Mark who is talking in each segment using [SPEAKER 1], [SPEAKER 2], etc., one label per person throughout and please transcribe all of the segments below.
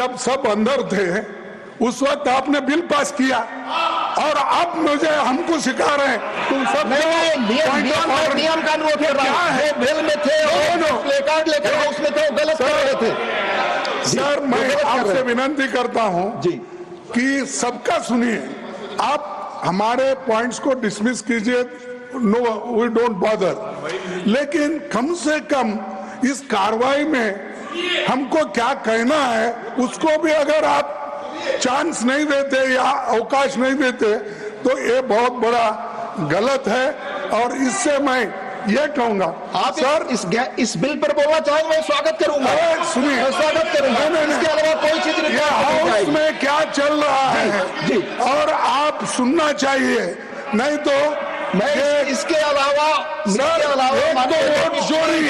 [SPEAKER 1] जब सब अंदर थे उस वक्त आपने बिल पास किया और अब मुझे हमको सिखा रहे हैं तुम सब
[SPEAKER 2] नियम कानून क्या है, बिल में थे और प्ले कार्ड लेकर उसमें थे, गलत कर रहे थे।
[SPEAKER 1] सर मैं आपसे विनती करता हूं
[SPEAKER 2] जी
[SPEAKER 1] कि सबका सुनिए, आप हमारे पॉइंट्स को डिसमिस कीजिए, नो वी डोंट बॉदर, लेकिन कम से कम इस कार्रवाई में हमको क्या कहना है उसको भी अगर आप चांस नहीं देते या अवकाश नहीं देते तो ये बहुत बड़ा गलत है। और इससे मैं ये कहूंगा,
[SPEAKER 2] आप
[SPEAKER 1] सर
[SPEAKER 2] इस बिल पर बोलना चाहेंगे, मैं स्वागत करूंगा।
[SPEAKER 1] सुनिए,
[SPEAKER 2] स्वागत करूंगा, इसके अलावा कोई चीज नहीं।
[SPEAKER 1] हाउस में क्या चल रहा है
[SPEAKER 2] जी
[SPEAKER 1] और आप सुनना चाहिए, नहीं तो
[SPEAKER 2] मैं इसके अलावा
[SPEAKER 1] वोट चोरी,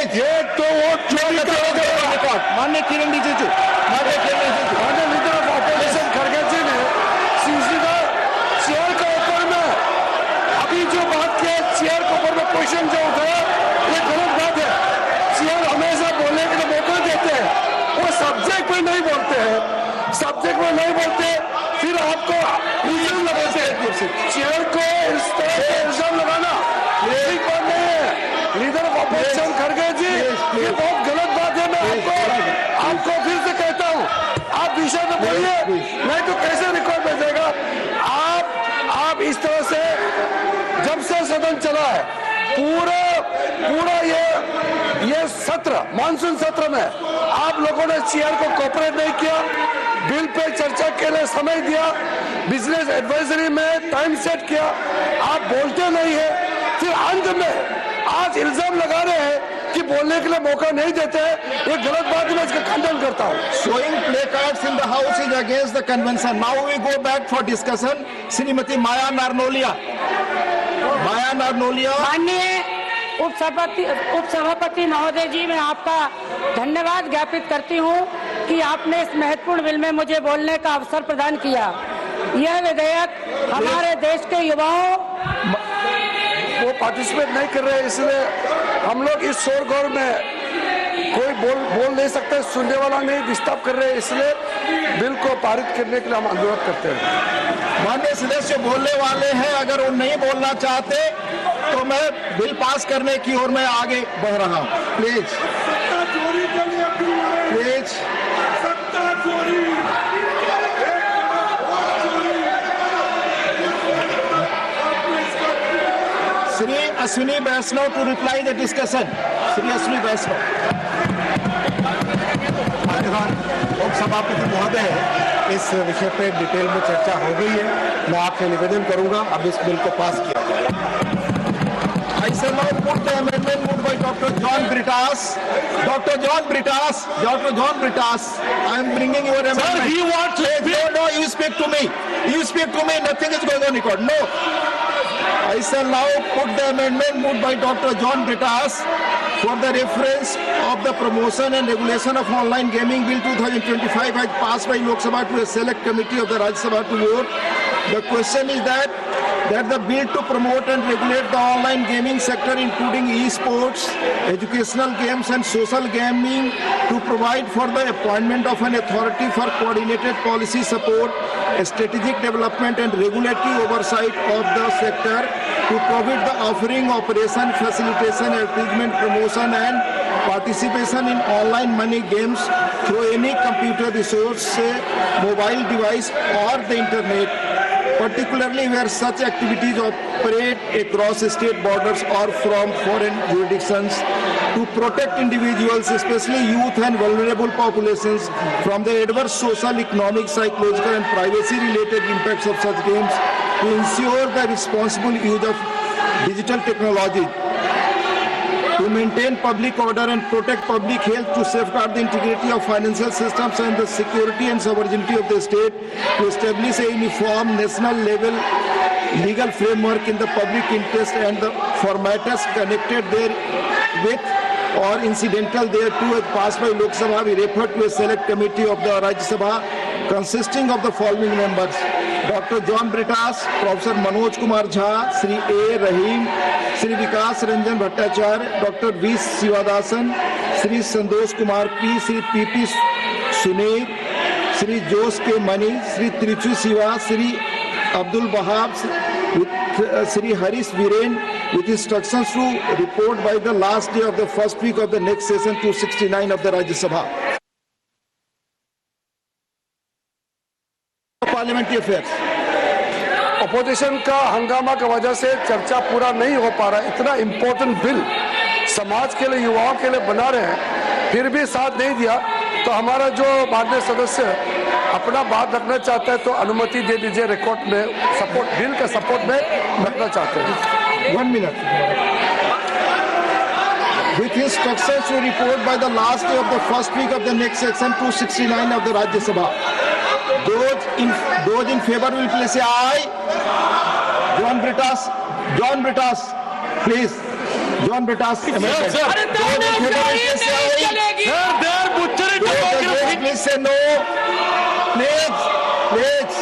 [SPEAKER 1] एक तो वोट चोरी करेगा।
[SPEAKER 2] माननीय किरण रिजिजू,
[SPEAKER 1] माननीय लीडर ऑफ ऑपोजिशन खड़गे जी ने सीसीदा चेयर के ऊपर में अभी जो बात किया, चेयर के ऊपर में क्वेश्चन जो उठाया ये गलत बात है। चेयर हमेशा बोलने के लिए मौका देते हैं, वो सब्जेक्ट में नहीं बोलते हैं, सब्जेक्ट में नहीं बोलते फिर आपको इल्जाम लगाते हैं। चेयर को इस तरह से इल्जाम लगाना यही बात नहीं है। लीडर ऑफ ऑपोजिशन खड़गे जी, ये बहुत गलत बात है। मैं आपको फिर से कहता हूँ, आप विषय में बोलिए, नहीं तो कैसे रिकॉर्ड भेजेगा। आप इस तरह से जब से सदन चला है पूरा ये सत्र, मानसून सत्र में आप लोगों ने चेयर को कोऑपरेट नहीं किया, बिल पे चर्चा के लिए समय दिया, बिजनेस एडवाइजरी में टाइम सेट किया, आप बोलते नहीं है, फिर अंत में आज इल्जाम लगा रहे हैं कि बोलने के लिए मौका नहीं देते हैं। ये गलत बात है, मैं इसका खंडन करता हूँ।
[SPEAKER 2] Showing placards in the house is against the convention. Now we go back for discussion. Shrimati माया नारनोलिया।
[SPEAKER 3] माननीय उपसभापति महोदय जी, मैं आपका धन्यवाद ज्ञापित करती हूँ कि आपने इस महत्वपूर्ण बिल में मुझे बोलने का अवसर प्रदान किया। यह विधेयक हमारे देश के युवाओं
[SPEAKER 1] वो पार्टिसिपेट नहीं कर रहे, इसलिए हम लोग इस शोरगुल में कोई बोल नहीं सकते, सुनने वाला नहीं, डिस्टर्ब कर रहे हैं, इसलिए बिल को पारित करने के लिए हम अनुरोध करते हैं।
[SPEAKER 2] माननीय सदस्य बोलने वाले हैं, अगर वो नहीं बोलना चाहते तो मैं बिल पास करने की ओर मैं आगे बढ़ रहा हूँ। Please Shri Ashwini Vaishnaw to reply the discussion. Shri Ashwini Vaishnaw.
[SPEAKER 4] लोक सभापति महोदय, इस विषय पे डिटेल में चर्चा हो गई है, मैं आपसे निवेदन करूंगा अब इस बिल को पास किया जाए।
[SPEAKER 2] I shall now put the amendment moved by Dr. John Britas. Dr. John Britas, I am bringing your amendment.
[SPEAKER 1] Sir, he wants to speak.
[SPEAKER 2] No, you speak to me. You speak to me. Nothing is going on record. No. I shall now put the amendment moved by Dr. John Britas for the reference of the promotion and regulation of online gaming bill 2025 as passed by Lok Sabha to a select committee of the Rajya Sabha to vote. The question is that the bill to promote and regulate the online gaming sector, including e-sports, educational games and social gaming, to provide for the appointment of an authority for coordinated policy support, strategic development and regulatory oversight of the sector, to prohibit the offering, operation, facilitation, advertisement, promotion and participation in online money games through any computer resource, mobile device or the internet, particularly where such activities operate across state borders or from foreign jurisdictions, to protect individuals, especially youth and vulnerable populations, from the adverse social, economic, psychological and privacy-related impacts of such games, to ensure the responsible use of digital technology, to maintain public order and protect public health, to safeguard the integrity of financial systems and the security and sovereignty of the state, to establish a uniform national level legal framework in the public interest and the for matters connected therewith or incidental thereto, as passed by Lok Sabha, we refer to a select committee of the Rajya Sabha consisting of the following members: Dr. John Britas, Professor Manoj Kumar Jha, Sri A. Rahim, Sri Vikas Ranjan Bhattacharya, Dr. V. Sivadasan, Sri Santosh Kumar P, Sri P. P. Sunil, Sri Jos K. Mani, Sri Trichu Siva, Sri Abdul Wahab, with Sri Harish Viren, with instructions to report by the last day of the first week of the next session 269 of the Rajya Sabha. Parliamentary Affairs.
[SPEAKER 1] Opposition का हंगामा की वजह से चर्चा पूरा नहीं हो पा रहा। इतना इम्पोर्टेंट बिल समाज के लिए, युवाओं के लिए बना रहे हैं, फिर भी साथ नहीं दिया। तो हमारा जो माननीय सदस्य अपना बात रखना चाहता है तो अनुमति दे दीजिए। रिकॉर्ड में सपोर्ट, बिल के सपोर्ट में रखना चाहते हैं।
[SPEAKER 2] 1 minute. With instructions to report by the last day of the first week of the next section 269 of the Rajya Sabha. Those in favor will please say aye. John Britas, please. John Britas. Amendment. Those in favor will please say aye. Those please say no. Please.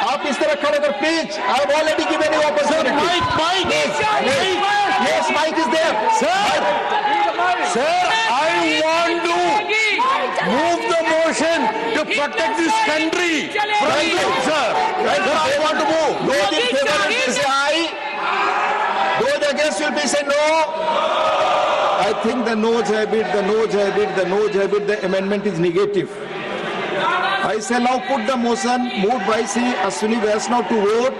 [SPEAKER 2] आप इस तरह खड़े कर, please. I have already given you opportunity.
[SPEAKER 1] Mike.
[SPEAKER 2] Yes, Mike is there.
[SPEAKER 1] Sir, I want to move the motion to protect this country. Right, sir. Right, sir, I want to move.
[SPEAKER 2] Those in favor will say aye. Those against will be say no. I think the noes have it, the amendment is negative. I shall now put the motion moved by Sri Ashwini Vaishnav to vote.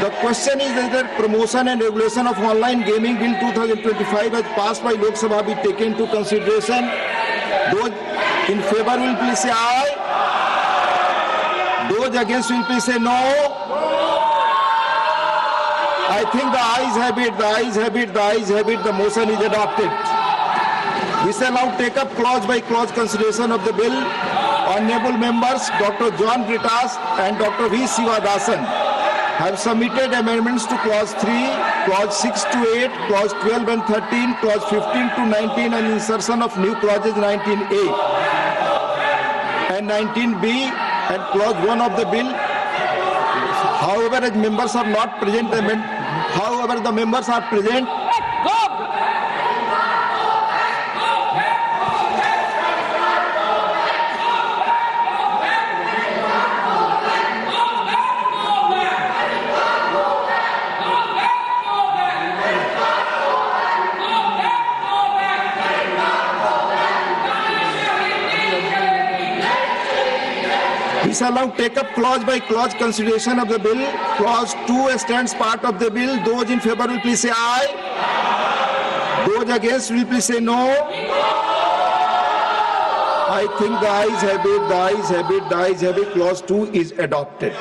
[SPEAKER 2] The question is that promotion and regulation of online gaming bill 2025 as passed by Lok Sabha be taken into consideration. Those in favor will please say aye. Those against will please say no. I think the ayes have it, the motion is adopted. We shall now take up clause by clause consideration of the bill. Honorable members Dr. John Britas and Dr. V. Sivadasan have submitted amendments to clause 3, clause 6 to 8, clause 12 and 13, clause 15 to 19 and insertion of new clauses 19A and 19B and clause 1 of the bill. However, as members are not present, however the members are present, we shall now take up clause by clause consideration of the bill. Clause 2 stands part of the bill. Those in favor will please say aye. Those against will please say no. I think the ayes have it, Clause 2 is adopted.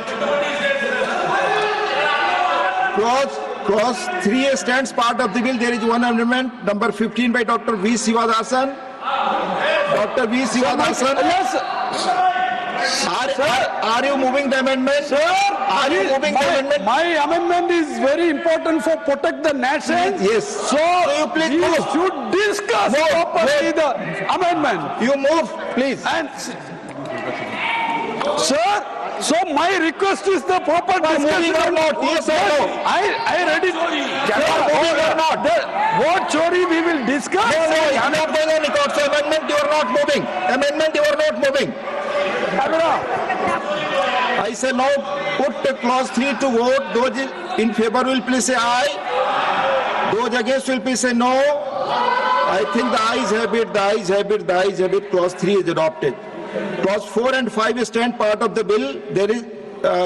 [SPEAKER 2] Clause 3 stands part of the bill. There is one amendment, number 15 by Dr. V. Sivadasan. Dr. V. Sivadasan.
[SPEAKER 1] Yes.
[SPEAKER 2] Are you moving the amendment?
[SPEAKER 1] Sir,
[SPEAKER 2] Are you moving the amendment?
[SPEAKER 1] My amendment is very important for protect the nation.
[SPEAKER 2] Yes.
[SPEAKER 1] So
[SPEAKER 2] you please
[SPEAKER 1] we
[SPEAKER 2] move.
[SPEAKER 1] should discuss properly the amendment.
[SPEAKER 2] You move, please.
[SPEAKER 1] And sir, so my request is the proper discussion.
[SPEAKER 2] Moving or not? Yes or no?
[SPEAKER 1] I ready.
[SPEAKER 2] Moving or not?
[SPEAKER 1] What Chori we will discuss.
[SPEAKER 2] No, you are not going on record. So amendment you are not moving. Amendment you are not moving. I shall now put clause 3 to vote. Those in favor will please say aye. Those against will please say no. I think the ayes have it. Clause 3 is adopted. Clause 4 and 5 stand part of the bill. There is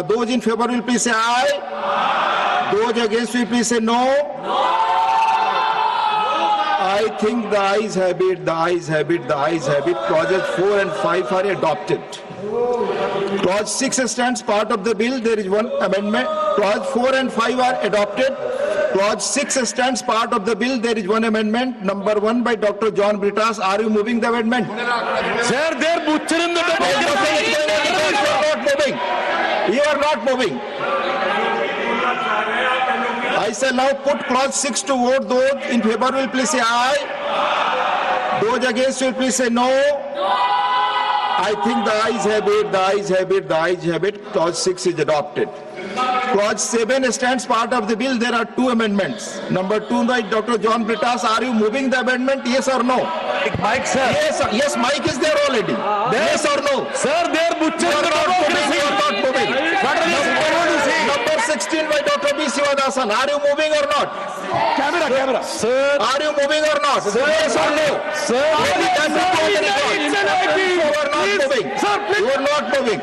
[SPEAKER 2] those in favor will please say aye. Those against will please say no. I think the ayes have it. Clauses 4 and 5 are adopted. Clause 6 stands part of the bill. There is one amendment. Clause 4 and 5 are adopted. Clause 6 stands part of the bill. There is one amendment. Number 1 by Dr. John Britas. Are you moving the amendment?
[SPEAKER 1] Sir, they are butchering the democracy.
[SPEAKER 2] You are not moving. I shall now put clause 6 to vote. Those in favor will please say aye. Those against will please say no. I think the ayes have it. Clause 6 is adopted. Clause 7 stands part of the bill. There are two amendments. Number 2 by Dr. John Britas. Are you moving the amendment? Yes or no?
[SPEAKER 1] Mike, sir.
[SPEAKER 2] Yes, mic is there already. Yes or no?
[SPEAKER 1] Sir, their butcher
[SPEAKER 2] You are not moving. You are not moving.
[SPEAKER 1] What are you supposed to say?
[SPEAKER 2] Number 16 by Dr. B. Sivadasan. Are you moving or not?
[SPEAKER 1] Camera. Sir.
[SPEAKER 2] Are you moving or not? Yes or no?
[SPEAKER 1] Sir.
[SPEAKER 2] Very good. You are not moving.
[SPEAKER 1] Sir, please.
[SPEAKER 2] You are not moving.